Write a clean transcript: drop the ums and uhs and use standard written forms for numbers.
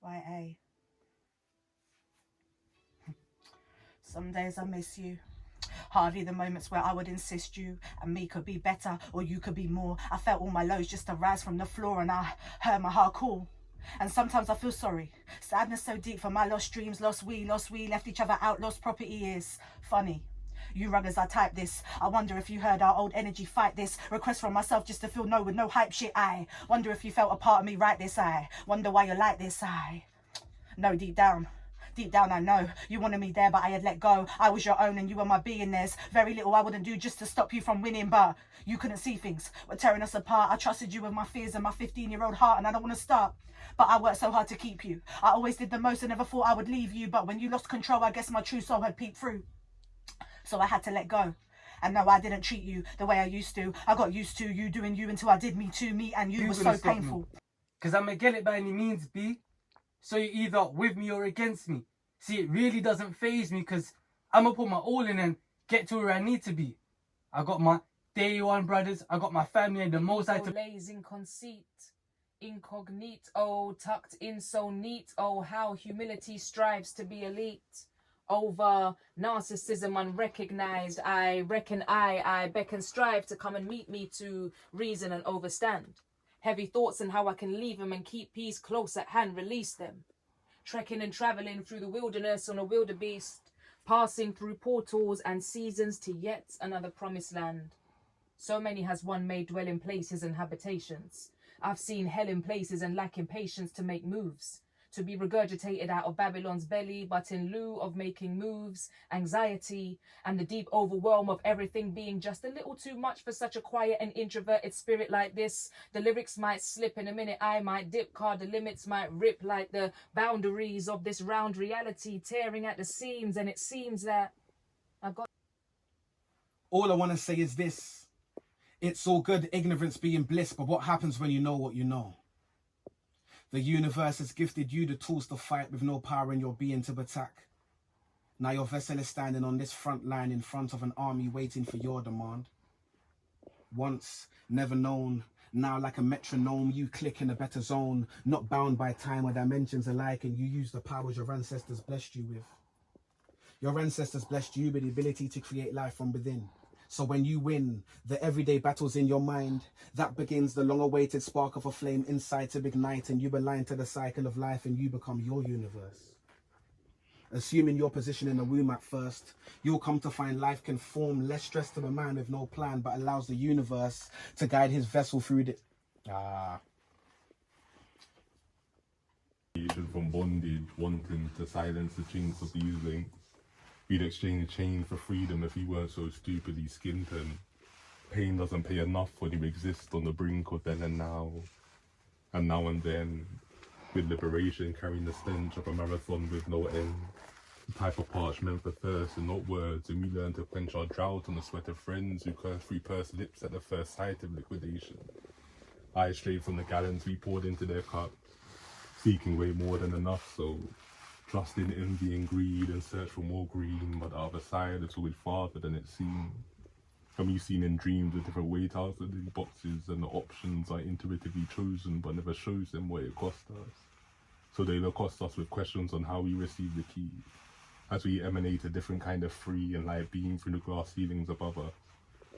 YA. Some days I miss you. Hardly the moments where I would insist you and me could be better or you could be more. I felt all my lows just arise from the floor and I heard my heart call. And sometimes I feel sorry. Sadness so deep for my lost dreams, lost we, left each other out, lost property is funny. You ruggers, I type this. I wonder if you heard our old energy fight this. Request from myself just to feel no with no hype shit. I wonder if you felt a part of me right this. I wonder why you're like this. I know deep down I know you wanted me there, but I had let go. I was your own and you were my being. There's very little I wouldn't do just to stop you from winning, but you couldn't see things were tearing us apart. I trusted you with my fears and my 15-year-old heart, and I don't want to start, but I worked so hard to keep you. I always did the most and never thought I would leave you, but when you lost control, I guess my true soul had peeped through. So I had to let go. And no, I didn't treat you the way I used to. I got used to you doing you until I did me too. Me and you was so painful. Because I'ma get it by any means, B. So you're either with me or against me. See, it really doesn't faze me because I'ma put my all in and get to where I need to be. I got my day one brothers, I got my family and the most I to lays in conceit, incognito, tucked in so neat. Oh, how humility strives to be elite. Over narcissism unrecognized, I reckon I beckon strive to come and meet me to reason and overstand. Heavy thoughts and how I can leave them and keep peace close at hand, release them. Trekking and traveling through the wilderness on a wildebeest, passing through portals and seasons to yet another promised land. So many has one made dwell in places and habitations. I've seen hell in places and lacking patience to make moves. To be regurgitated out of Babylon's belly, but in lieu of making moves, anxiety, and the deep overwhelm of everything being just a little too much for such a quiet and introverted spirit like this. The lyrics might slip in a minute, I might dip, card the limits might rip like the boundaries of this round reality, tearing at the seams, and it seems that I've got... All I want to say is this. It's all good, ignorance being bliss, but what happens when you know what you know? The universe has gifted you the tools to fight with no power in your being to attack. Now your vessel is standing on this front line in front of an army waiting for your demand. Once, never known, now like a metronome, you click in a better zone, not bound by time or dimensions alike, and you use the powers your ancestors blessed you with. Your ancestors blessed you with the ability to create life from within. So when you win, the everyday battles in your mind, that begins the long-awaited spark of a flame inside to ignite, and you align to the cycle of life and you become your universe. Assuming your position in the womb at first, you'll come to find life can form less stress to a man with no plan, but allows the universe to guide his vessel through the... From bondage, wanting to silence the chinks of these links. We'd exchange change for freedom if he weren't so stupidly skinned, and pain doesn't pay enough when you exist on the brink of then and now and then, with liberation carrying the stench of a marathon with no end. The type of parchment for thirst and not words, and we learn to quench our drought on the sweat of friends who curse through pursed lips at the first sight of liquidation. Eyes straight from the gallons we poured into their cups, seeking way more than enough, so trust in envy and greed and search for more green, but the other side is always farther than it seems. And we've seen in dreams the different weight outs of these boxes, and the options are intuitively chosen but never shows them what it cost us. So they'll accost us with questions on how we receive the key, as we emanate a different kind of free and light beam through the glass ceilings above us.